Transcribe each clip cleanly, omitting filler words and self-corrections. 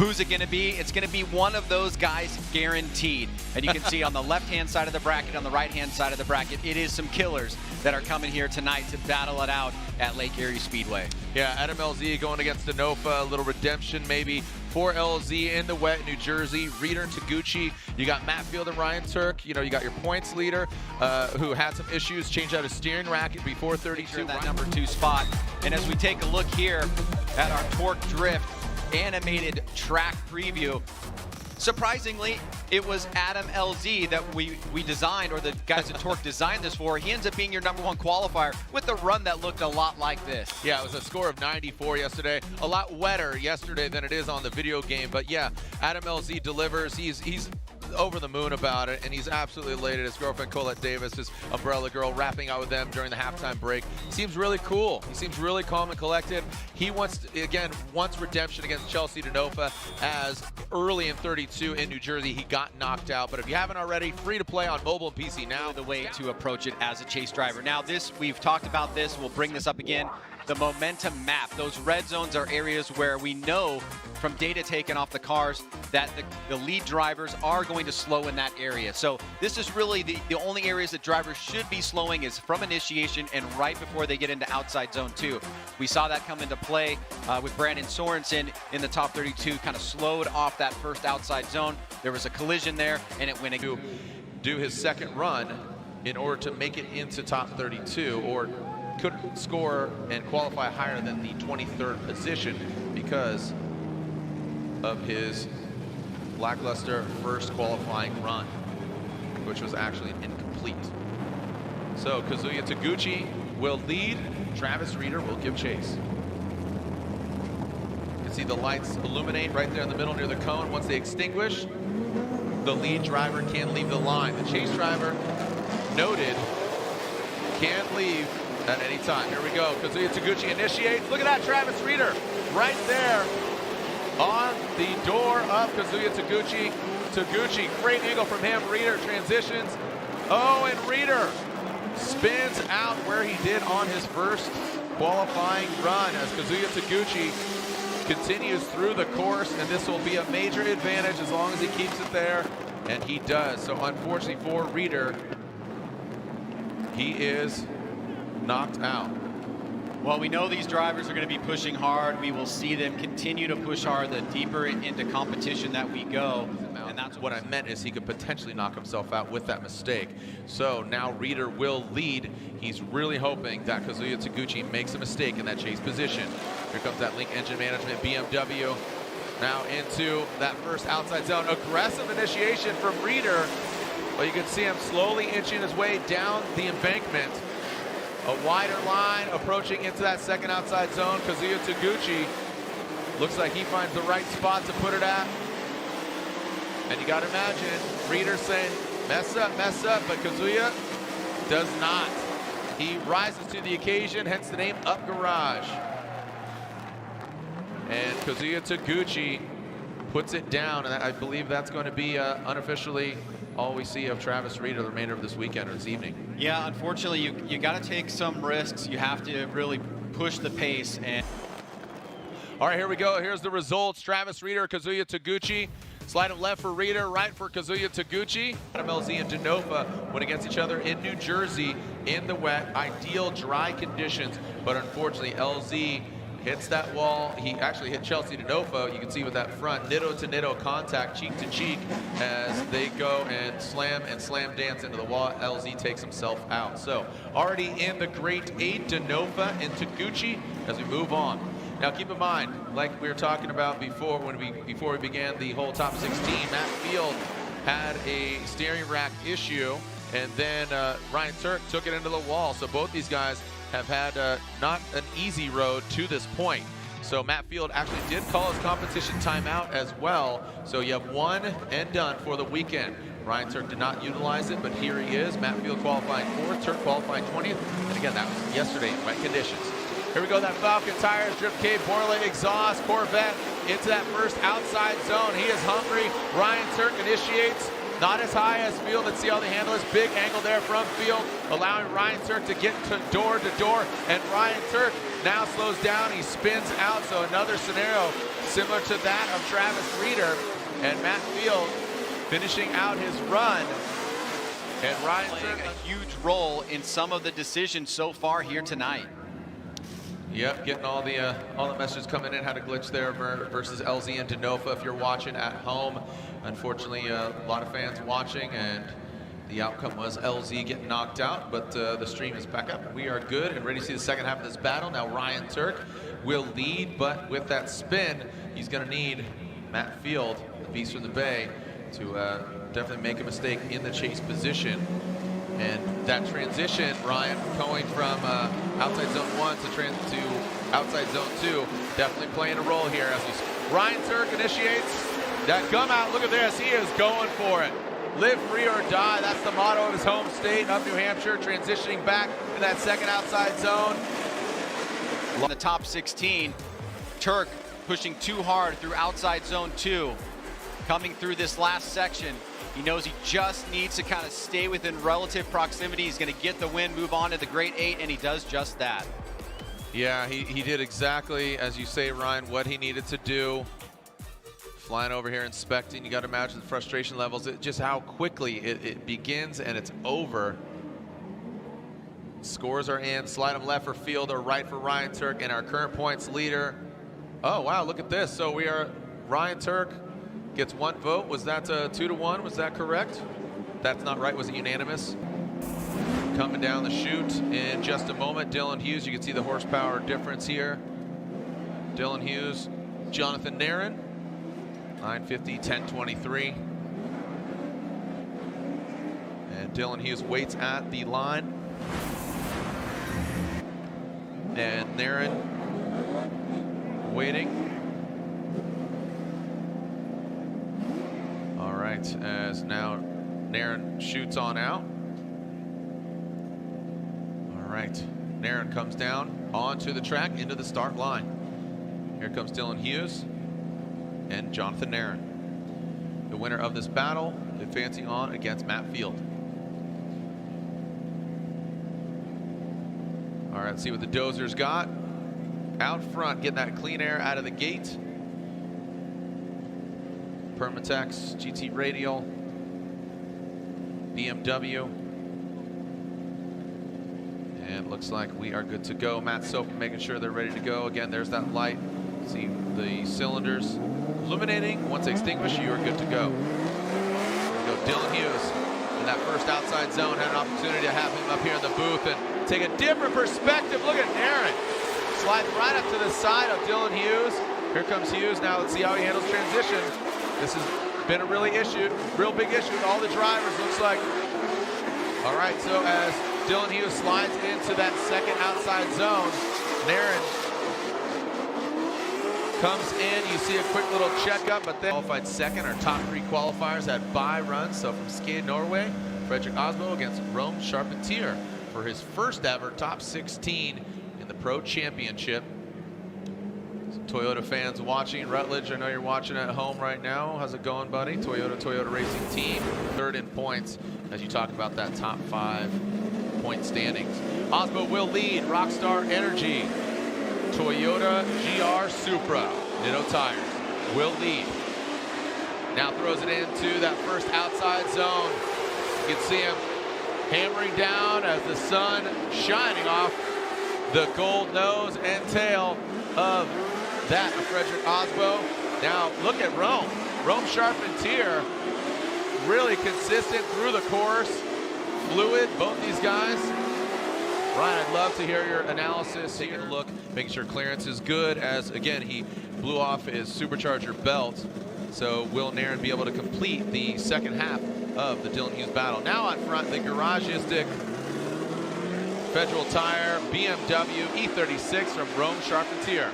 Who's it going to be? It's going to be one of those guys guaranteed. And you can see on the left-hand side of the bracket, on the right-hand side of the bracket, it is some killers that are coming here tonight to battle it out at Lake Erie Speedway. Yeah, Adam LZ going against Denofa, a little redemption maybe for LZ in the wet, New Jersey. Reeder and Taguchi. You got Matt Field and Ryan Turk. You know, you got your points leader who had some issues, changed out his steering racket before 32. That number 2 spot. And as we take a look here at our Torque Drift animated track preview, surprisingly, it was Adam LZ that we designed, or the guys at Torque designed this for. He ends up being your #1 qualifier with a run that looked a lot like this. Yeah, it was a score of 94 yesterday. A lot wetter yesterday than it is on the video game. But yeah, Adam LZ delivers. He's over the moon about it, and he's absolutely elated. His girlfriend Colette Davis, his umbrella girl, rapping out with them during the halftime break. Seems really cool. He seems really calm and collected. He wants redemption against Chelsea Denofa, as early in 32 in New Jersey he got knocked out. But if you haven't already, free to play on mobile and PC now. The way to approach it as a chase driver. Now this, we've talked about this, we'll bring this up again. The momentum map, those red zones are areas where we know from data taken off the cars that the lead drivers are going to slow in that area. So this is really the only areas that drivers should be slowing is from initiation and right before they get into outside zone 2. We saw that come into play with Brandon Sorensen in the top 32, kind of slowed off that first outside zone. There was a collision there and it went to do his second run in order to make it into top 32, or could score and qualify higher than the 23rd position because of his lackluster first qualifying run, which was actually incomplete. So Kazuya Taguchi will lead. Travis Reeder will give chase. You can see the lights illuminate right there in the middle near the cone. Once they extinguish, the lead driver can leave the line. The chase driver, noted, can leave at any time. Here we go. Kazuya Taguchi initiates. Look at that, Travis Reeder right there on the door of Kazuya Taguchi. Taguchi, great angle from him. Reeder transitions. Oh, and Reeder spins out where he did on his first qualifying run as Kazuya Taguchi continues through the course, and this will be a major advantage as long as he keeps it there, and he does. So unfortunately for Reeder, he is knocked out. Well, we know these drivers are going to be pushing hard. We will see them continue to push hard the deeper into competition that we go. And that's what I meant, is he could potentially knock himself out with that mistake. So now Reeder will lead. He's really hoping that Kazuya Taguchi makes a mistake in that chase position. Here comes that Link Engine Management BMW. Now into that first outside zone. Aggressive initiation from Reeder. But you can see him slowly inching his way down the embankment. A wider line approaching into that second outside zone. Kazuya Taguchi looks like he finds the right spot to put it at. And you gotta imagine Reeder saying, mess up, but Kazuya does not. He rises to the occasion, hence the name Up Garage. And Kazuya Taguchi puts it down, and I believe that's going to be unofficially all we see of Travis Reeder the remainder of this weekend or this evening. Yeah, unfortunately, you got to take some risks. You have to really push the pace. And all right, here we go. Here's the results. Travis Reeder, Kazuya Taguchi. Slide him left for Reeder, right for Kazuya Taguchi. Adam LZ and Denofa went against each other in New Jersey in the wet. Ideal dry conditions, but unfortunately LZ hits that wall. He actually hit Chelsea Denofa. You can see with that front nitto-to-nitto contact, cheek to cheek, as they go and slam dance into the wall. LZ takes himself out. So already in the Great 8, Denofa and Taguchi as we move on. Now keep in mind, like we were talking about before, before we began the whole top 16, Matt Field had a steering rack issue, and then Ryan Turk took it into the wall. So both these guys have had not an easy road to this point. So Matt Field actually did call his competition timeout as well. So you have one and done for the weekend. Ryan Turk did not utilize it, but here he is. Matt Field qualifying 4th, Turk qualifying 20th. And again, that was yesterday in wet conditions. Here we go, that Falcon Tires, Drip K, Borley exhaust, Corvette into that first outside zone. He is hungry. Ryan Turk initiates. Not as high as Field. Let's see how they handle this. Big angle there from Field, allowing Ryan Turk to get to door, and Ryan Turk now slows down. He spins out, so another scenario similar to that of Travis Reeder, and Matt Field finishing out his run. And Ryan playing a huge role in some of the decisions so far here tonight. Yep, getting all the messages coming in. Had a glitch there versus LZ and Denofa. If you're watching at home, unfortunately, a lot of fans watching, and the outcome was LZ getting knocked out. But the stream is back up. We are good and ready to see the second half of this battle. Now Ryan Turk will lead, but with that spin, he's going to need Matt Field, the beast from the Bay, to definitely make a mistake in the chase position. And that transition, Ryan, going from outside zone 1 to outside zone 2, definitely playing a role here. As Ryan Turk initiates that gum out. Look at this, he is going for it. Live free or die, that's the motto of his home state of New Hampshire, transitioning back in that second outside zone. In the top 16, Turk pushing too hard through outside zone 2. Coming through this last section, he knows he just needs to kind of stay within relative proximity. He's going to get the win, move on to the Great 8, and he does just that. Yeah, he did exactly, as you say, Ryan, what he needed to do. Flying over here, inspecting. You got to imagine the frustration levels, just how quickly it begins and it's over. Scores are in. Slide them left for Field or right for Ryan Turk, and our current points leader. Oh, wow, look at this. So we are, Ryan Turk gets 1 vote. Was that 2-1? Was that correct? That's not right. Was it unanimous? Coming down the chute in just a moment. Dylan Hughes, you can see the horsepower difference here. Dylan Hughes, Jonathan Nairn, 950, 1023. And Dylan Hughes waits at the line. And Nairn waiting. As now Nairn shoots on out. All right, Nairn comes down onto the track into the start line. Here comes Dylan Hughes and Jonathan Nairn, the winner of this battle, advancing on against Matt Field. All right, let's see what the Dozers got. Out front, getting that clean air out of the gate. Permatex, GT Radial, BMW. And looks like we are good to go. Matt Soap making sure they're ready to go. Again, there's that light. See the cylinders illuminating. Once extinguished, you are good to go. There we go, Dylan Hughes in that first outside zone. Had an opportunity to have him up here in the booth and take a different perspective. Look at Aaron. Slide right up to the side of Dylan Hughes. Here comes Hughes. Now let's see how he handles transition. This has been a real big issue with all the drivers, looks like. All right, so as Dylan Hughes slides into that second outside zone, Nairn comes in. You see a quick little checkup, but then qualified second. Our top 3 qualifiers had bye runs. So from Skade, Norway, Fredrik Osbo against Rome Charpentier for his first ever top 16 in the Pro Championship. Toyota fans watching. Rutledge, I know you're watching at home right now. How's it going, buddy? Toyota Racing Team, 3rd in points as you talk about that top 5 point standings. Osbo will lead. Rockstar Energy, Toyota GR Supra, Nitto Tires will lead. Now throws it into that first outside zone. You can see him hammering down as the sun shining off the gold nose and tail of that of Fredrik Osbo. Now look at Rome. Rome Charpentier, really consistent through the course. Fluid, both these guys. Ryan, I'd love to hear your analysis. Taking a look, making sure clearance is good, as again, he blew off his supercharger belt. So will Nairn be able to complete the second half of the Dylan Hughes battle? Now on front, the Garagistic Federal Tire BMW E36 from Rome Charpentier.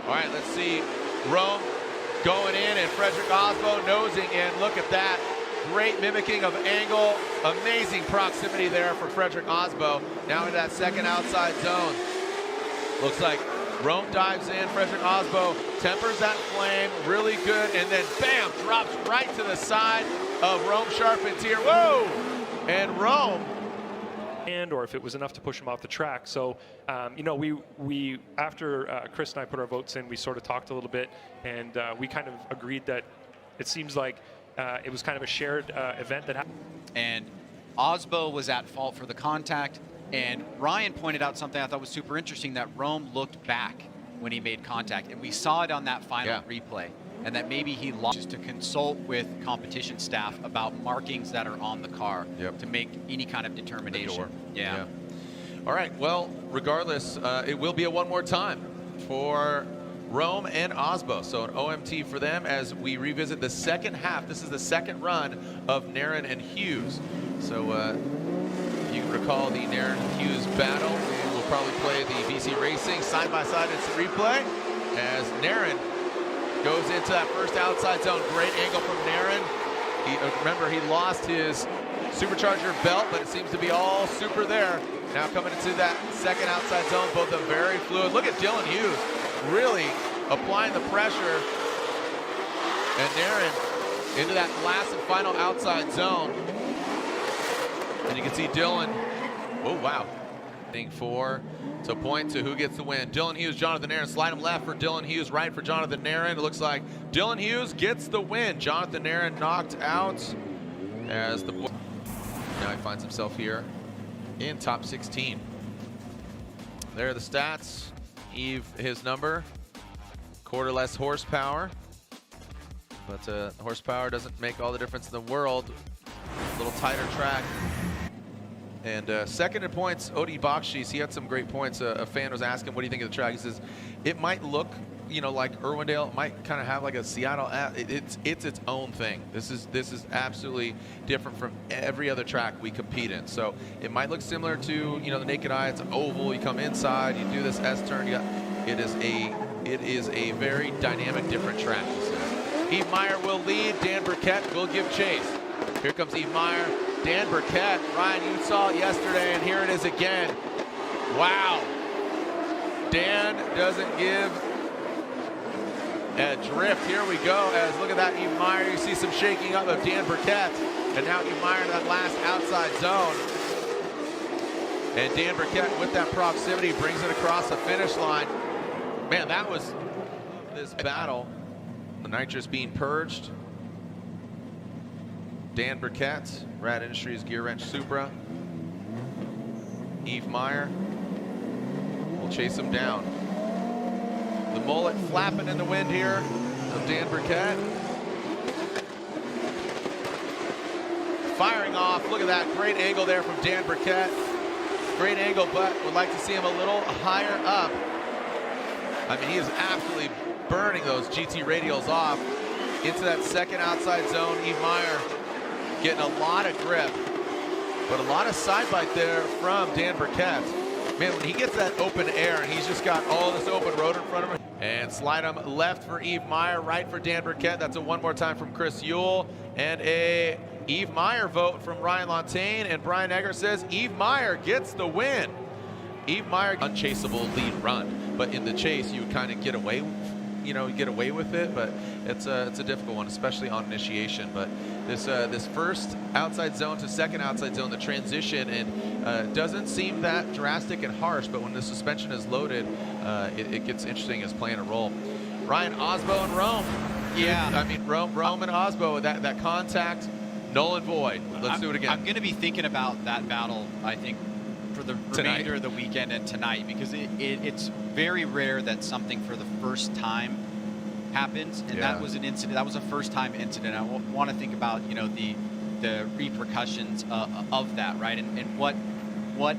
All right, let's see Rome going in and Fredrik Osbo nosing in. Look at that. Great mimicking of angle. Amazing proximity there for Fredrik Osbo. Now into that second outside zone. Looks like Rome dives in. Fredrik Osbo tempers that flame really good, and then bam, drops right to the side. of Rome Charpentier. Whoa! And Rome. And or if it was enough to push him off the track. So, you know, we after Chris and I put our votes in, we sort of talked a little bit, and we kind of agreed that it seems like it was kind of a shared event that happened. And Osbo was at fault for the contact, and Ryan pointed out something I thought was super interesting, that Rome looked back when he made contact, and we saw it on that final replay, and that maybe he lost just to consult with competition staff about markings that are on the car to make any kind of determination. Yeah. All right, well, regardless, it will be a one more time for Rome and Osbo. So an OMT for them as we revisit the second half. This is the second run of Naren and Hughes. So you can recall the Naren and Hughes battle. We'll probably play the BC Racing side-by-side instant replay as Naren goes into that first outside zone. Great angle from Naren. Remember, he lost his supercharger belt, but it seems to be all super there. Now coming into that second outside zone, both of them very fluid. Look at Dylan Hughes really applying the pressure. And Naren into that last and final outside zone. And you can see Dylan, oh wow. So point to who gets the win. Dylan Hughes, Jonathan Naren. Slide him left for Dylan Hughes, right for Jonathan Naren. It looks like Dylan Hughes gets the win. Jonathan Naren knocked out as the boy. Now he finds himself here in top 16. There are the stats. Eve, his number, quarter less horsepower, but horsepower doesn't make all the difference in the world. A little tighter track. And second in points, Odi Bakshis. He had some great points. A fan was asking, what do you think of the track? He says, it might look, you know, like Irwindale. It might kind of have like a Seattle. It's its own thing. This is absolutely different from every other track we compete in. So it might look similar to, you know, the naked eye. It's an oval. You come inside. You do this S turn. It is a very dynamic, different track. Eve Meyer will lead. Dan Burkett will give chase. Here comes Eve Meyer. Dan Burkett. Ryan, you saw it yesterday, and here it is again. Wow. Dan doesn't give a drift. Here we go. As look at that, Eve Meyer. You see some shaking up of Dan Burkett, and now Eve Meyer in that last outside zone. And Dan Burkett with that proximity brings it across the finish line. Man, that was this battle. The nitrous being purged. Dan Burkett, Rad Industries Gear Wrench Supra. Eve Meyer will chase him down. The mullet flapping in the wind here of Dan Burkett. Firing off, look at that, great angle there from Dan Burkett. Great angle, but would like to see him a little higher up. I mean, he is absolutely burning those GT radials off into that second outside zone. Eve Meyer getting a lot of grip, but a lot of side bite there from Dan Burkett. Man, when he gets that open air and he's just got all this open road in front of him. And slide him left for Eve Meyer, right for Dan Burkett. That's a one more time from Chris Yule. And a Eve Meyer vote from Ryan Lontaine. And Brian Egger says Eve Meyer gets the win. Eve Meyer, unchaseable lead run. But in the chase, you kind of get away, you know, get away with it. But it's a difficult one, especially on initiation. But this first outside zone to second outside zone, the transition, and doesn't seem that drastic and harsh, but when the suspension is loaded, it gets interesting as playing a role. Ryan, Osbo and Rome. Yeah. I mean, Rome and Osbo, that contact, null and void. Let's do it again. I'm going to be thinking about that battle, I think, for the remainder of the weekend and tonight, because it's very rare that something for the first time happens, and that was an incident. That was a first-time incident. I want to think about, you know, the repercussions of that, right, and what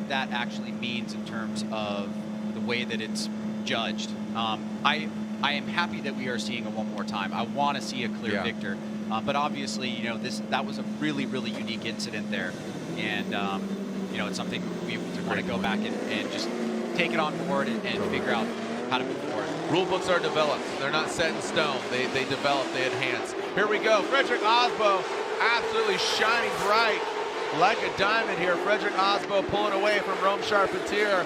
that actually means in terms of the way that it's judged. I am happy that we are seeing it one more time. I want to see a clear victor, but obviously, you know, that was a really unique incident there, and you know, it's something we want to go back and just take it on board and figure out how to move forward. Rule books are developed. They're not set in stone. They develop, they enhance. Here we go. Frederick Osbo absolutely shining bright like a diamond here. Frederick Osbo pulling away from Rome Charpentier.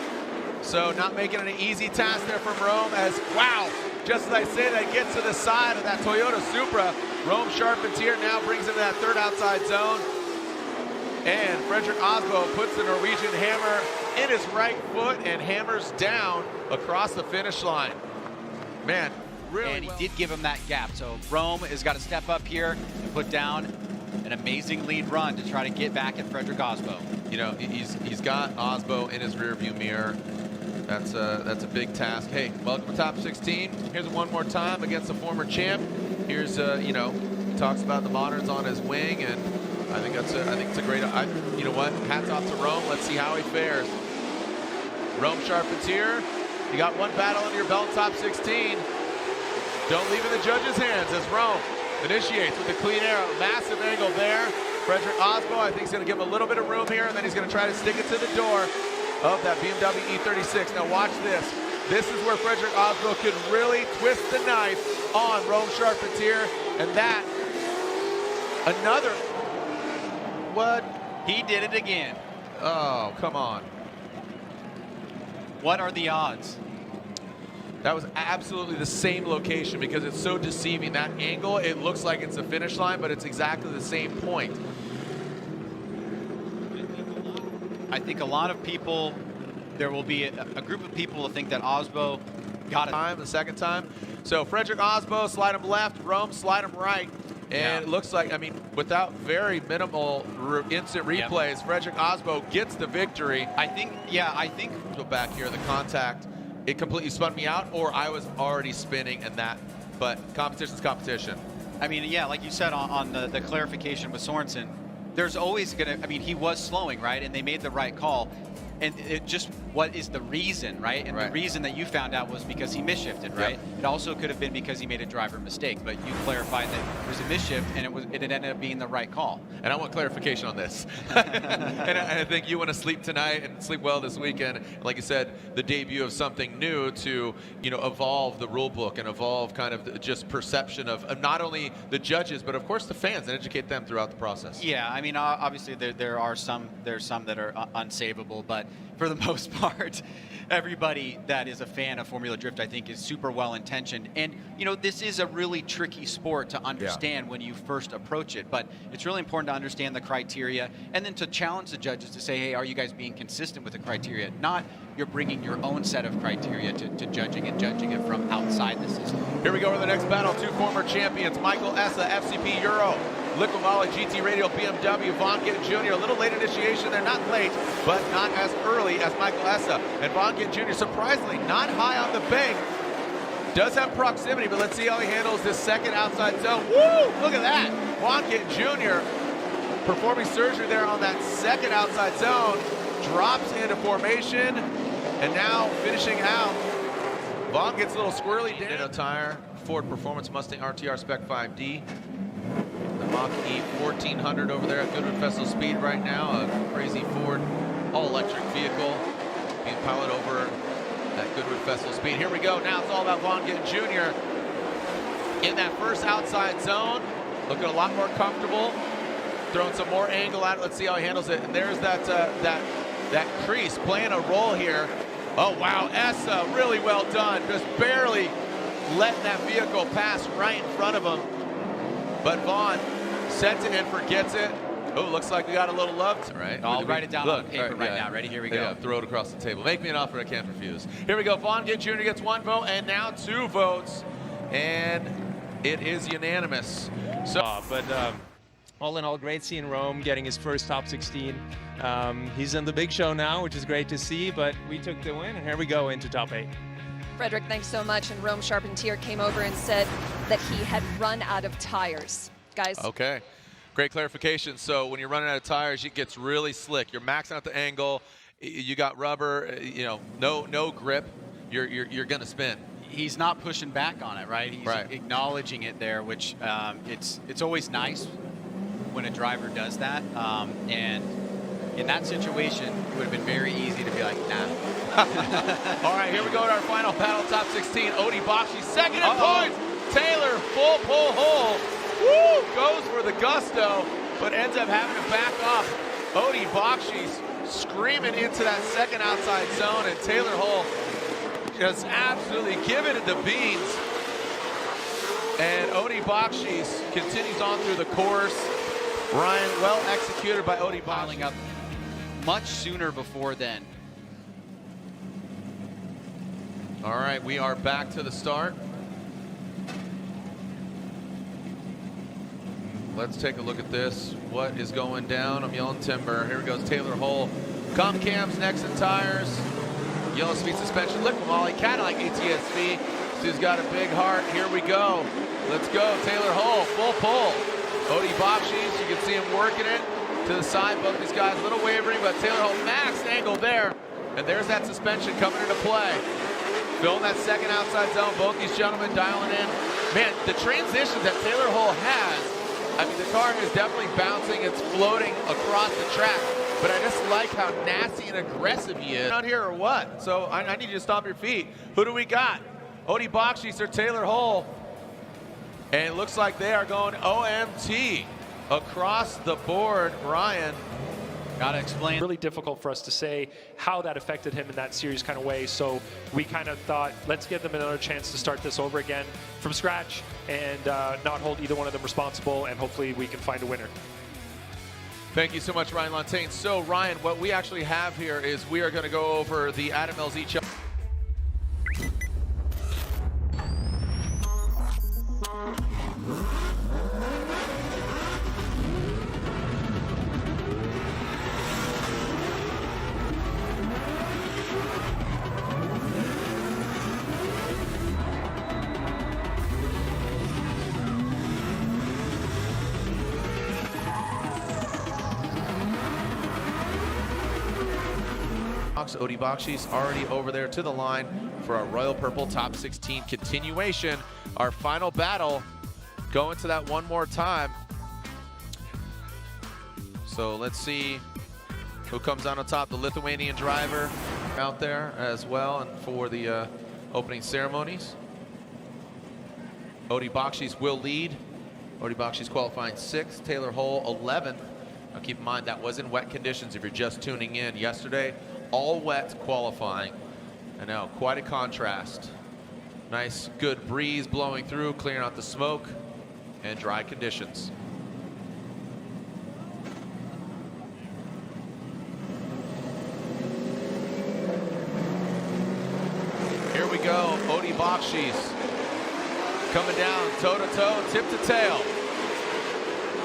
So not making it an easy task there from Rome as, wow, just as I said, that gets to the side of that Toyota Supra. Rome sharpens here, now brings him to that third outside zone. And Frederick Osbo puts the Norwegian hammer in his right foot and hammers down across the finish line. Man, really. And he did give him that gap. So Rome has got to step up here and put down an amazing lead run to try to get back at Frederick Osbo. You know, he's got Osbo in his rearview mirror. That's a big task. Hey, welcome to top 16. Here's one more time against the former champ. Here's you know, he talks about the moderns on his wing, and I think it's a great. You know what? Hats off to Rome. Let's see how he fares. Rome sharpens here. You got one battle under your belt, top 16. Don't leave it in the judges' hands as Rome initiates with a clean arrow. Massive angle there. Frederick Osbo, I think, is going to give him a little bit of room here, and then he's going to try to stick it to the door of that BMW E36. Now watch this. This is where Frederick Osbo could really twist the knife on Rome Charpentier, and that, another, what? He did it again. Oh, come on. What are the odds? That was absolutely the same location because it's so deceiving. That angle, it looks like it's the finish line, but it's exactly the same point. I think a lot of people, there will be a group of people who think that Osbo got it. The second time. So Frederick Osbo, slide him left, Rome, slide him right. And it looks like, I mean, without very minimal instant replays, Frederick Osbo gets the victory. I think. Go back here, the contact, it completely spun me out, or I was already spinning and that, but competition's competition. I mean, yeah, like you said on the clarification with Sorensen, there's always gonna, I mean, he was slowing, right? And they made the right call. And it just, what is the reason, right? And the reason that you found out was because he misshifted, right? Yep. It also could have been because he made a driver mistake, but you clarified that it was a misshift and it ended up being the right call. And I want clarification on this. And I think you want to sleep tonight and sleep well this weekend. Like you said, the debut of something new to, you know, evolve the rule book and evolve kind of the just perception of not only the judges, but of course the fans, and educate them throughout the process. Yeah, I mean, obviously there's some that are unsavable, but for the most part, everybody that is a fan of Formula Drift, I think, is super well-intentioned. And, you know, this is a really tricky sport to understand when you first approach it. But it's really important to understand the criteria and then to challenge the judges to say, hey, are you guys being consistent with the criteria? Not you're bringing your own set of criteria to judging and judging it from outside the system. Here we go to the next battle. Two former champions, Michael Essa, FCP Euro, Liquid Volley, GT Radial, BMW, Von Gittin Jr. A little late initiation. They're not late, but not as early as Michael Essa. And Von Gittin Jr. surprisingly not high on the bank. Does have proximity, but let's see how he handles this second outside zone. Woo! Look at that. Von Gittin Jr. performing surgery there on that second outside zone. Drops into formation, and now finishing out. Von gets a little squirrely down. Tire, Ford Performance Mustang RTR Spec 5D. The Mach-E 1400 over there at Goodwood Festival Speed right now. A crazy Ford all-electric vehicle being piloted over at Goodwood Festival Speed. Here we go. Now it's all about Von Gittin Jr. in that first outside zone. Looking a lot more comfortable. Throwing some more angle at it. Let's see how he handles it. And there's that crease playing a role here. Oh, wow. Essa, really well done. Just barely letting that vehicle pass right in front of him. But Vaughn sets it and forgets it. Oh, looks like we got a little love. Right. I'll write it down on paper right now. Ready? Here we go. Yeah, throw it across the table. Make me an offer I can't refuse. Here we go. Von Gittin Jr. gets one vote and now two votes. And it is unanimous. So, all in all, great seeing Rome getting his first top 16. He's in the big show now, which is great to see, but we took the win, and here we go into top 8. Frederick, thanks so much. And Rome Charpentier came over and said that he had run out of tires. Guys. Okay. Great clarification. So when you're running out of tires, it gets really slick. You're maxing out the angle. You got rubber, you know, no grip. You're going to spin. He's not pushing back on it, right? He's acknowledging it there, which it's always nice when a driver does that. And in that situation, it would have been very easy to be like, nah. All right, here we go to our final battle, top 16. Odi Bakshi, second in points. Taylor, full pull hole. Woo! Goes for the gusto, but ends up having to back off. Odi Bakshi's screaming into that second outside zone, and Taylor Hull just absolutely giving it the beans. And Odi Bakshis continues on through the course. Ryan, well executed by Odi Piling Bakshis. up much sooner before then. All right, we are back to the start. Let's take a look at this. What is going down? I'm yelling timber. Here goes Taylor Hull. Comp cams, necks and tires. Yellow speed suspension, liquid molly, Cadillac ATSV. She's got a big heart. Here we go. Let's go. Taylor Hull, full pull. Odi Bakshis, you can see him working it to the side. Both these guys a little wavering, but Taylor Hull max angle there. And there's that suspension coming into play. Filling that second outside zone. Both these gentlemen dialing in. Man, the transitions that Taylor Hull has, I mean, the car is definitely bouncing. It's floating across the track. But I just like how nasty and aggressive he is. Out here or what? So I need you to stop your feet. Who do we got? Odi Bakshis or Taylor Hull? And it looks like they are going OMT across the board. Ryan. Gotta explain. Really difficult for us to say how that affected him in that series kind of way. So we kind of thought, let's give them another chance to start this over again from scratch and not hold either one of them responsible, and hopefully we can find a winner. Thank you so much, Ryan Lontaine. So, Ryan, what we actually have here is we are going to go over the Adam LZ. Odi Bakshis already over there to the line for our Royal Purple Top 16 continuation. Our final battle, going to that one more time. So let's see who comes out on top. The Lithuanian driver out there as well, and for the opening ceremonies. Odi Bakshis will lead. Odi Bakshis qualifying 6th, Taylor Hull 11th. Now keep in mind that was in wet conditions if you're just tuning in. Yesterday, all wet qualifying, and now quite a contrast. Nice, good breeze blowing through, clearing out the smoke, and dry conditions. Here we go, Odi Bakshis coming down toe-to-toe, tip-to-tail.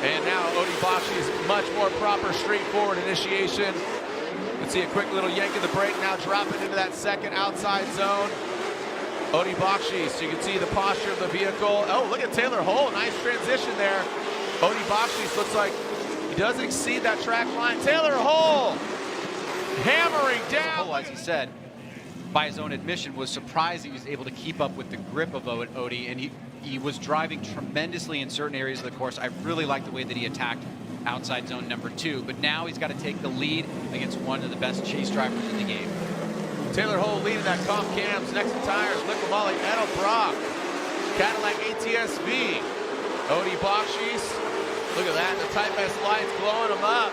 And now Odi Bakshis, much more proper, straightforward initiation. Let's see a quick little yank of the brake, now dropping into that second outside zone. Odi Bakshis, you can see the posture of the vehicle. Oh, look at Taylor Hull, nice transition there. Odi Bakshis looks like he does exceed that track line. Taylor Hull hammering down. Hull, as he said, by his own admission, was surprised he was able to keep up with the grip of Odi, and he was driving tremendously in certain areas of the course. I really like the way that he attacked outside zone number 2, but now he's got to take the lead against one of the best chase drivers in the game. Taylor Hull leading that comp cams, next to tires, liquid molly, Metal Brock, Cadillac ATSV, Odi Bakshis. Look at that, the Type S lights blowing them up.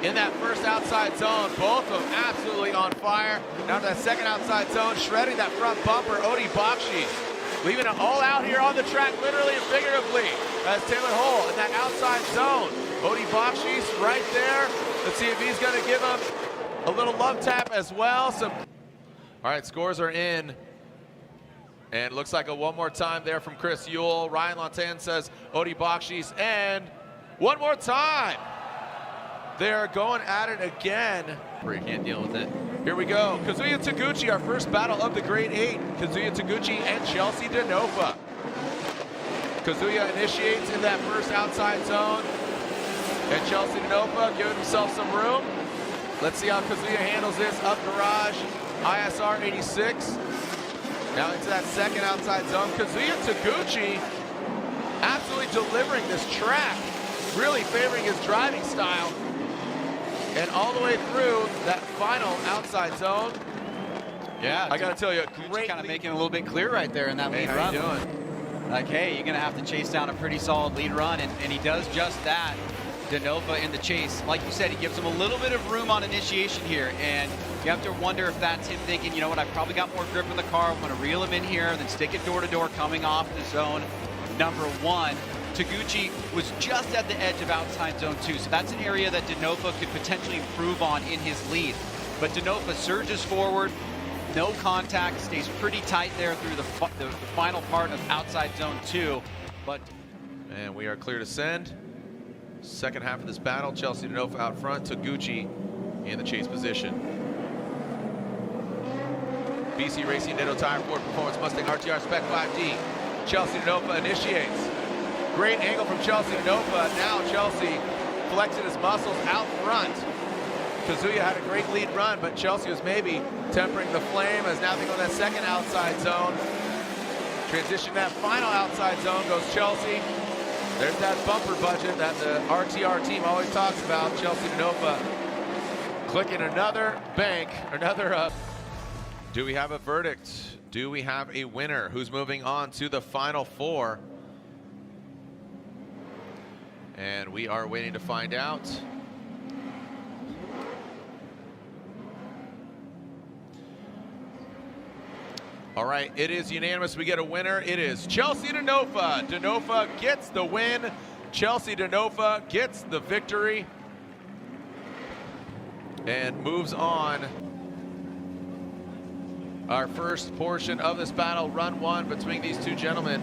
In that first outside zone, both of them absolutely on fire. Now to that second outside zone, shredding that front bumper, Odi Bakshis. Leaving it all out here on the track, literally and figuratively, as Taylor Hull in that outside zone. Odi Bakshis right there. Let's see if he's going to give him a little love tap as well. All right, scores are in. And it looks like a one more time there from Chris Yule. Ryan Lontaine says Odi Bakshis, and one more time. They're going at it again. You can't deal with it. Here we go. Kazuya Taguchi, our first battle of the Grade 8. Kazuya Taguchi and Chelsea Denofa. Kazuya initiates in that first outside zone. And Chelsea Denofa giving himself some room. Let's see how Kazuya handles this. Up garage, ISR 86. Now into that second outside zone. Kazuya Taguchi absolutely delivering this track. Really favoring his driving style. And all the way through that final outside zone. Yeah, I got to tell you, great. Kind of making it a little bit clear right there in that lead run. How you doing? Like, hey, you're going to have to chase down a pretty solid lead run, and he does just that. Denofa in the chase. Like you said, he gives him a little bit of room on initiation here, and you have to wonder if that's him thinking, you know what, I've probably got more grip in the car, I'm going to reel him in here, and then stick it door to door coming off the zone. number 1. Taguchi was just at the edge of outside zone 2, so that's an area that Denofa could potentially improve on in his lead. But Denofa surges forward, no contact, stays pretty tight there through the final part of outside zone 2. And we are clear to send. Second half of this battle, Chelsea Denofa out front, Taguchi in the chase position. BC Racing Ditto Tire Ford Performance Mustang RTR Spec 5D. Chelsea Denofa initiates. Great angle from Chelsea Denofa. Now Chelsea flexing his muscles out front. Kazuya had a great lead run, but Chelsea was maybe tempering the flame as now they go that second outside zone. Transition that final outside zone goes Chelsea. There's that bumper budget that the RTR team always talks about. Chelsea Denofa clicking another bank, another Do we have a verdict? Do we have a winner? Who's moving on to the final 4? And we are waiting to find out. All right, it is unanimous. We get a winner. It is Chelsea Denofa. Denofa gets the win. Chelsea Denofa gets the victory and moves on. Our first portion of this battle, run 1 between these two gentlemen.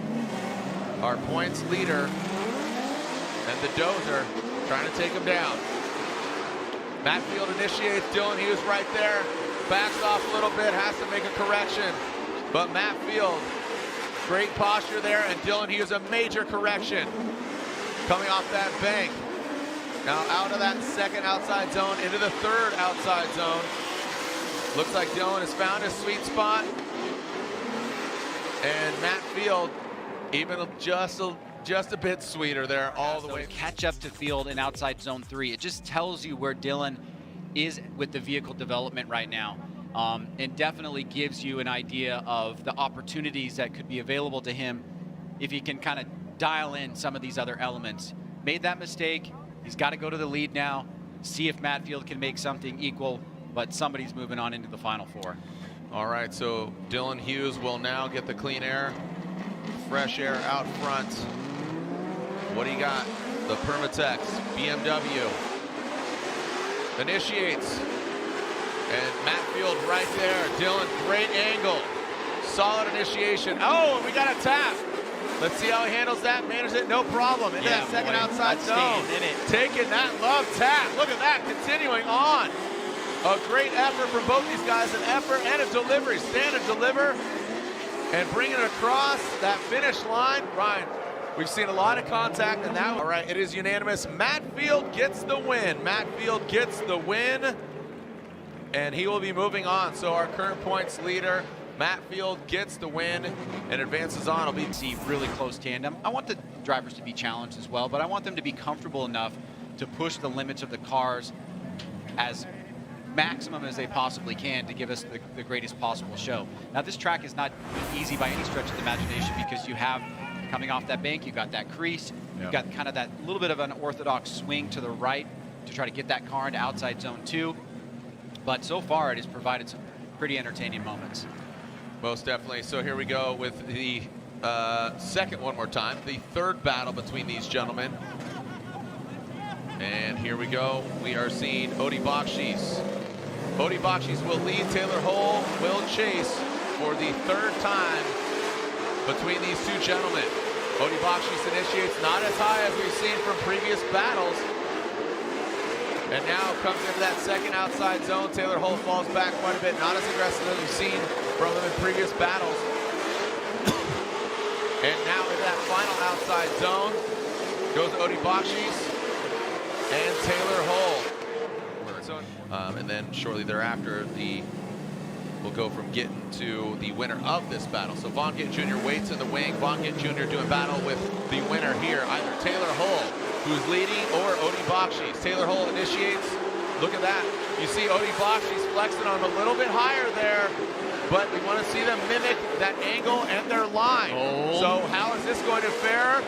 Our points leader and the dozer trying to take him down. Matt Field initiates. Dylan Hughes right there. Backs off a little bit, has to make a correction. But Matt Field, great posture there, and Dylan Hughes a major correction. Coming off that bank. Now out of that second outside zone into the third outside zone. Looks like Dylan has found his sweet spot. And Matt Field, even just a bit sweeter there all the way. Catch up to Field in outside zone 3. It just tells you where Dylan is with the vehicle development right now. And definitely gives you an idea of the opportunities that could be available to him if he can kind of dial in some of these other elements. Made that mistake. He's got to go to the lead now, see if Matt Field can make something equal, but somebody's moving on into the final 4. All right, so Dylan Hughes will now get the clean air, fresh air out front. What do you got? The Permatex BMW initiates. And Matt Field right there. Dylan, great angle. Solid initiation. Oh, and we got a tap. Let's see how he handles that. Manages it, no problem. Into that second outside zone. Taking that love tap. Look at that, continuing on. A great effort from both these guys. An effort and a delivery. Stand and deliver. And bring it across that finish line. Ryan, we've seen a lot of contact in that one. All right, it is unanimous. Matt Field gets the win. Matt Field gets the win. And he will be moving on. So our current points leader, Matt Field, gets the win and advances on. It'll be really close tandem. I want the drivers to be challenged as well, but I want them to be comfortable enough to push the limits of the cars as maximum as they possibly can to give us the greatest possible show. Now, this track is not easy by any stretch of the imagination because you have, coming off that bank, you've got that crease, you've got kind of that little bit of an orthodox swing to the right to try to get that car into outside zone 2. But so far, it has provided some pretty entertaining moments. Most definitely. So here we go with the second one more time, the third battle between these gentlemen. And here we go. We are seeing Odi Bakshis. Odi Bakshis will lead. Taylor Hole will chase for the third time between these two gentlemen. Odi Bakshis initiates not as high as we've seen from previous battles. And now comes into that second outside zone. Taylor Hole falls back quite a bit, not as aggressive as we've seen from him in previous battles. And now into that final outside zone goes Odi Bakshis and Taylor Hole. And then shortly thereafter, we'll go from Gittin to the winner of this battle. So Von Gittin Jr. waits in the wing. Von Gittin Jr. doing battle with the winner here, either Taylor Hole, who's leading, or Odi Bakshis. Taylor Hole initiates. Look at that. You see Odi Bakshis flexing on him a little bit higher there, but we want to see them mimic that angle and their line. So how is this going to fare?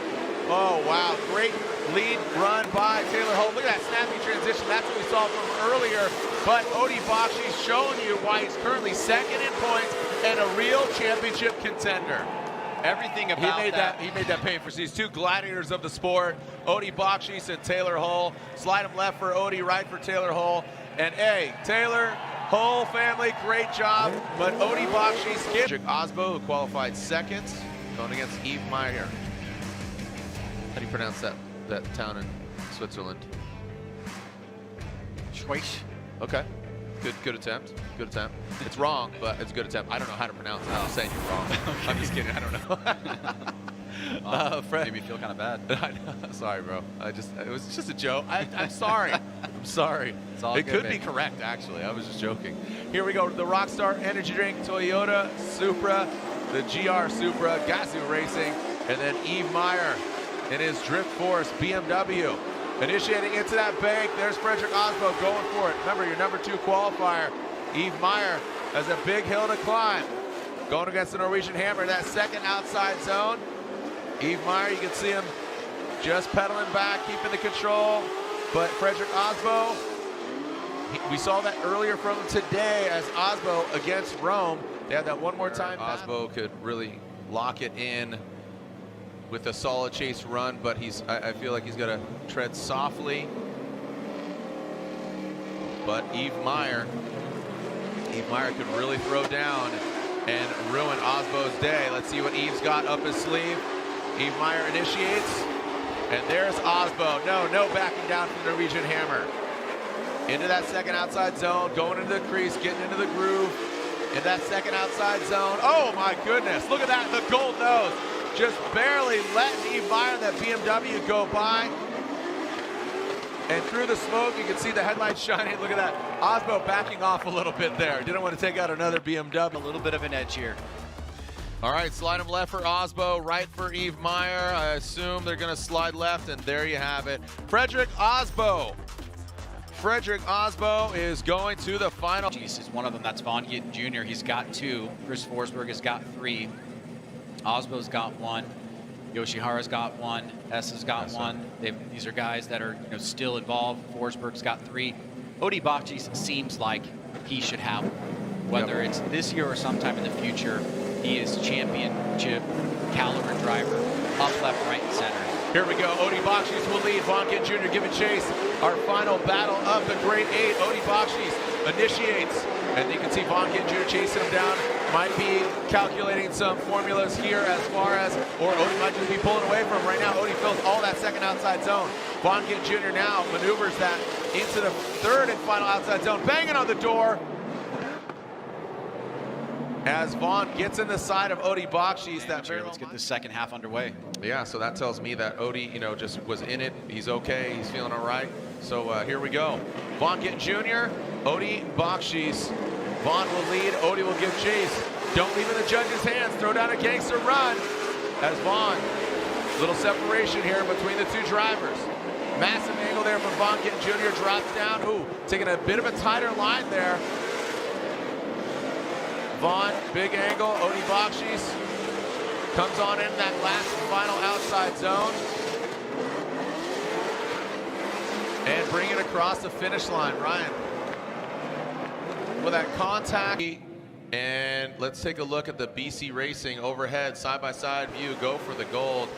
Oh, wow. Great lead run by Taylor Hole. Look at that snappy transition. That's what we saw from earlier. But Odi Bakshis showing you why he's currently second in points and a real championship contender. Everything about He made that pain for these two gladiators of the sport, Odie Bakshis and Taylor Hull. Slide him left for Odie, right for Taylor Hull. And hey, Taylor, Hull family, great job. But Odie Bakshis, Frederick Osbo, who qualified second, going against Yves Meyer. How do you pronounce that town in Switzerland? Schweiz. Okay. Good attempt. Good attempt. It's wrong, but it's a good attempt. I don't know how to pronounce it. I'm just saying you're wrong. I'm just kidding. I don't know. Fred, made me feel kind of bad. I know. Sorry, bro. It was just a joke. I'm sorry. I'm sorry. It's all it good, could babe. be correct, actually. I was just joking. Here we go. The Rockstar Energy Drink, Toyota Supra, the GR Supra, Gazoo Racing, and then Yves Meyer in his Drift Force BMW. Initiating into that bank, there's Frederick Osbo going for it. Remember, your number 2 qualifier, Yves Meyer, has a big hill to climb. Going against the Norwegian Hammer, that second outside zone. Yves Meyer, you can see him just pedaling back, keeping the control. But Frederick Osbo, we saw that earlier from him today as Osbo against Rome. They had that one more time. Osbo could really lock it in with a solid chase run, but I feel like he's got to tread softly. But Yves Meyer could really throw down and ruin Osbo's day. Let's see what Yves got up his sleeve. Yves Meyer initiates, and there's Osbo. No backing down from the Norwegian Hammer. Into that second outside zone, going into the crease, getting into the groove. In that second outside zone. Oh my goodness, look at that, the gold nose. Just barely letting Yves Meyer and that BMW go by. And through the smoke, you can see the headlights shining. Look at that. Osbo backing off a little bit there. Didn't want to take out another BMW. A little bit of an edge here. All right, slide him left for Osbo, right for Yves Meyer. I assume they're going to slide left, and there you have it. Frederick Osbo. Frederick Osbo is going to the final. This is one of them. That's Von Gittin Jr. He's got 2. Chris Forsberg has got 3. Osbo's got 1. Yoshihara's got 1. Has got 1. These are guys that are still involved. Forsberg's got 3. Odie Bakshis seems like he should have 1. Whether it's this year or sometime in the future, he is championship caliber driver, up, left, right, and center. Here we go. Odie Bakshis will lead. Von Gittin Jr. giving chase. Our final battle of the Great 8. Odie Bakshis initiates. And you can see Von Gittin Jr. chasing him down. Might be calculating some formulas here as far as, or Odie might just be pulling away from him right now. Odie fills all that second outside zone. Von Gittin Jr. now maneuvers that into the third and final outside zone. Banging on the door. As Von gets in the side of Odie Bakshis. Let's get the second half underway. Yeah, so that tells me that Odie, just was in it. He's okay. He's feeling all right. So here we go. Von Gittin Jr., Odie Bakshis. Von will lead. Odie will give chase. Don't leave in the judge's hands. Throw down a gangster run. As Von, little separation here between the 2 drivers. Massive angle there from Von Gittin Jr. Drops down. Ooh, taking a bit of a tighter line there. Von, big angle. Odie Bakshis comes on in that last final outside zone. And bring it across the finish line, Ryan. With that contact. And let's take a look at the BC Racing overhead side-by-side view. Go for the gold.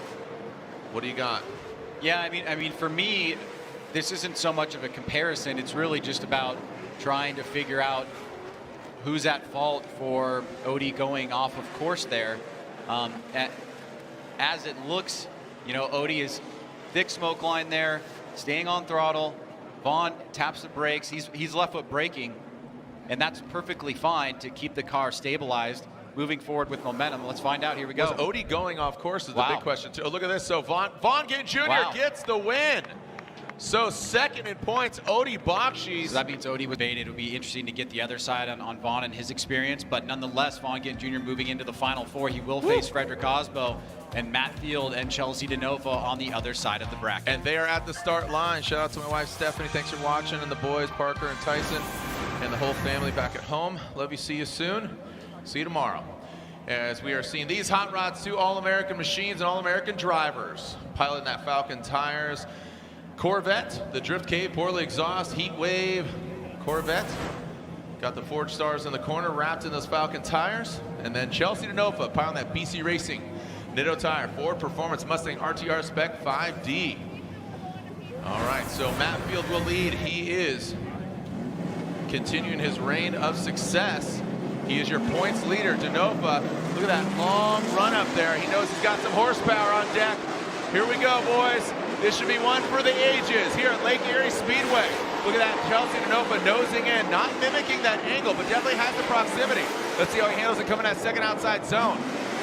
What do you got? Yeah, I mean, for me, this isn't so much of a comparison. It's really just about trying to figure out who's at fault for Odie going off of course there. As it looks, Odie is thick smoke line there, staying on throttle. Von taps the brakes. He's left foot braking, and that's perfectly fine to keep the car stabilized, moving forward with momentum. Let's find out. Here we go. Was Odie going off course is the big question too. Oh, look at this. So Von Gittin Jr. gets the win. So second in points, Odie Bakshis. So that means Odie would bait. It'll be interesting to get the other side on Von and his experience, but nonetheless, Von Gittin Jr. moving into the Final Four. He will face Frederick Osbo and Matt Field and Chelsea DeNova on the other side of the bracket. And they are at the start line. Shout out to my wife, Stephanie. Thanks for watching. And the boys, Parker and Tyson, and the whole family back at home. Love you. See you soon. See you tomorrow. As we are seeing these hot rods, 2 All-American machines and All-American drivers piloting that Falcon tires. Corvette, the Drift Cave, Poorly Exhaust, Heat Wave, Corvette. Got the Forge Stars in the corner, wrapped in those Falcon tires. And then Chelsea DeNova piloting that BC Racing Nitto Tire, Ford Performance Mustang RTR Spec 5D. All right, so Matt Field will lead. He is continuing his reign of success. He is your points leader. Denofa, look at that long run up there. He knows he's got some horsepower on deck. Here we go, boys. This should be one for the ages here at Lake Erie Speedway. Look at that, Chelsea Denofa nosing in, not mimicking that angle, but definitely has the proximity. Let's see how he handles it coming that second outside zone.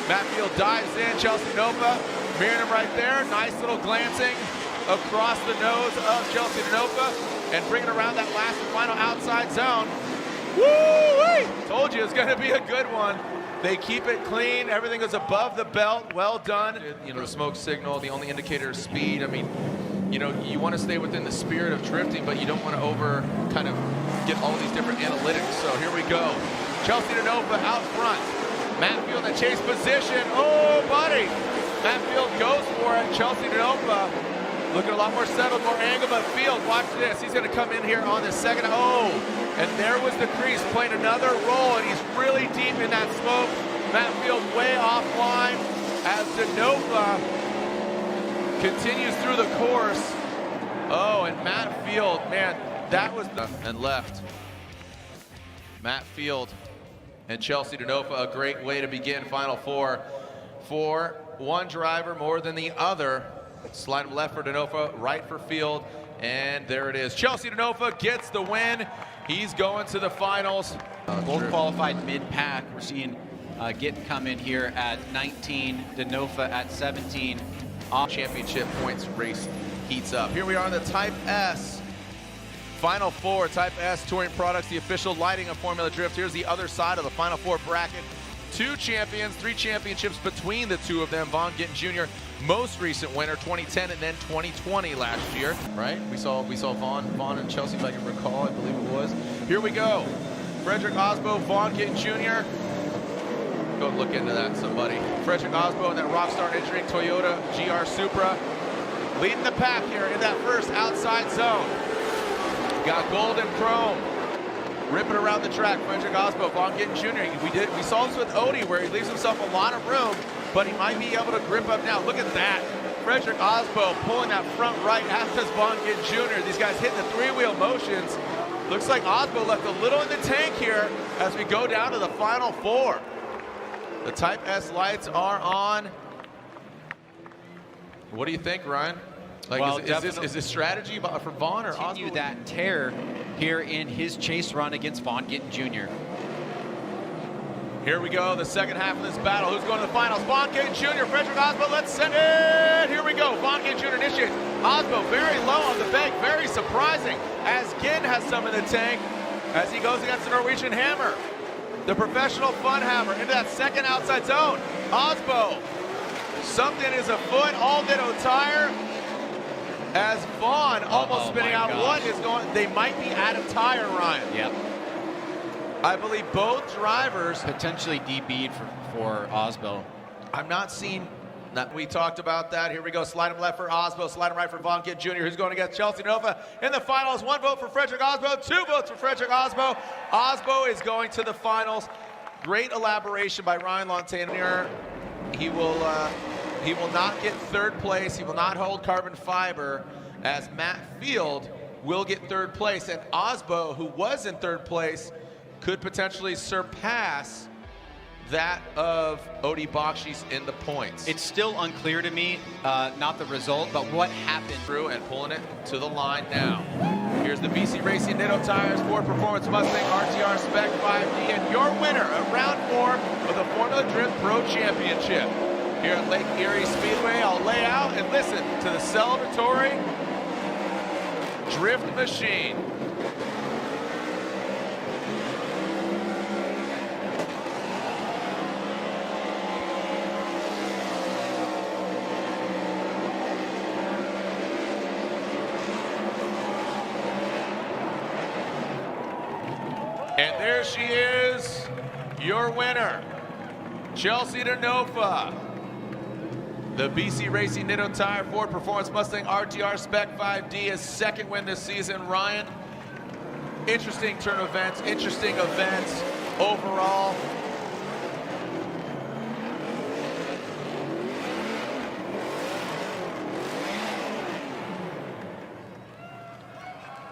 Matt Field dives in, Chelsea Denofa mirroring him right there. Nice little glancing across the nose of Chelsea Denofa and bringing around that last and final outside zone. Woo-wee! Told you it's gonna be a good one. They keep it clean, everything is above the belt, well done. You know, the smoke signal, the only indicator is speed. I mean, you know, you want to stay within the spirit of drifting, but you don't want to kind of get all these different analytics. So here we go. Chelsea Denofa out front. Matt Field in chase position. Oh, buddy. Matt Field goes for it. Chelsea Denofa looking a lot more settled, more angle, but Field, watch this. He's going to come in here on the second. Oh, and there was the crease playing another role, and he's really deep in that smoke. Matt Field way offline as Denofa continues through the course. Oh, and Matt Field, man, that was and left. Matt Field and Chelsea Denofa, a great way to begin Final Four for one driver more than the other. Slide him left for Denofa, right for Field, and there it is. Chelsea Denofa gets the win. He's going to the finals. Both qualified mid-pack. We're seeing Gittin come in here at 19, Denofa at 17. Championship points race heats up. Here we are in the Type S Final Four. Type S Touring Products, the official lighting of Formula Drift. Here's the other side of the Final Four bracket. 2 champions, 3 championships between the two of them. Vaughn Gittin Jr., most recent winner, 2010 and then 2020 last year. Right? We saw Vaughn and Chelsea, if I can recall, I believe it was. Here we go. Frederick Osbo, Vaughn Gittin Jr. Go and look into that, somebody. Frederick Osbo in that Rockstar Engineering Toyota GR Supra, leading the pack here in that first outside zone. Got gold and chrome. Ripping around the track, Frederick Osbo, Vaughn Gittin Jr. We saw this with Odie, where he leaves himself a lot of room, but he might be able to grip up now. Look at that. Frederick Osbo pulling that front right, as does Vaughn Gittin Jr. These guys hitting the 3-wheel motions. Looks like Osbo left a little in the tank here as we go down to the Final Four. The Type S lights are on. What do you think, Ryan? Like, well, is this strategy for Vaughn or continue Osbo? that tear here in his chase run against Vaughn Gittin Jr. Here we go, the second half of this battle. Who's going to the finals? Vaughn Gittin Jr., Frederick Osbo, let's send it! Here we go, Vaughn Gittin Jr. initiates. Osbo very low on the bank, very surprising, as Gittin has some in the tank as he goes against the Norwegian Hammer. The professional fun hammer into that second outside zone. Osbo, something is afoot, all Nitto Tire. As Vaughn almost spinning out. Gosh. What is going? They might be out of tire, Ryan. Yep. I believe both drivers Potentially DB'd for Osbo. I'm not seeing that. We talked about that. Here we go. Slide him left for Osbo. Slide him right for Vaughn Gittin Jr. Who's going against Chelsea Denofa in the finals. 1 vote for Frederick Osbo. 2 votes for Frederick Osbo. Osbo is going to the finals. Great elaboration by Ryan Lontanier. He will not get third place. He will not hold carbon fiber, as Matt Field will get third place. And Osbo, who was in third place, could potentially surpass that of Odie Bakshi's in the points. It's still unclear to me, not the result, but what happened. Through and pulling it to the line now. Here's the BC Racing Nitto Tires Ford Performance Mustang RTR Spec 5D, and your winner of round 4 of the Formula Drift Pro Championship. Here at Lake Erie Speedway, I'll lay out and listen to the celebratory drift machine. And there she is, your winner, Chelsea Denofa. The BC Racing Nitto Tire Ford Performance Mustang RTR Spec 5D, his second win this season. Ryan, interesting turn of events, interesting events overall.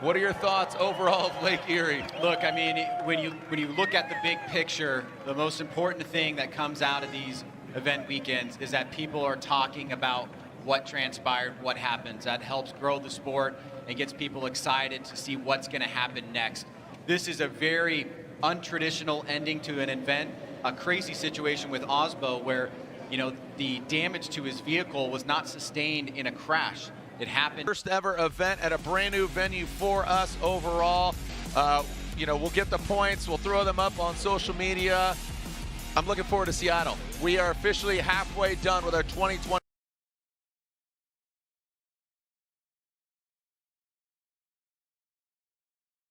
What are your thoughts overall of Lake Erie? Look, I mean, when you look at the big picture, the most important thing that comes out of these event weekends is that people are talking about what transpired, what happens. That helps grow the sport and gets people excited to see what's going to happen next. This is a very untraditional ending to an event, a crazy situation with Osbo where, you know, the damage to his vehicle was not sustained in a crash. It happened. First ever event at a brand new venue for us overall. You know, we'll get the points, we'll throw them up on social media. I'm looking forward to Seattle. We are officially halfway done with our 2020.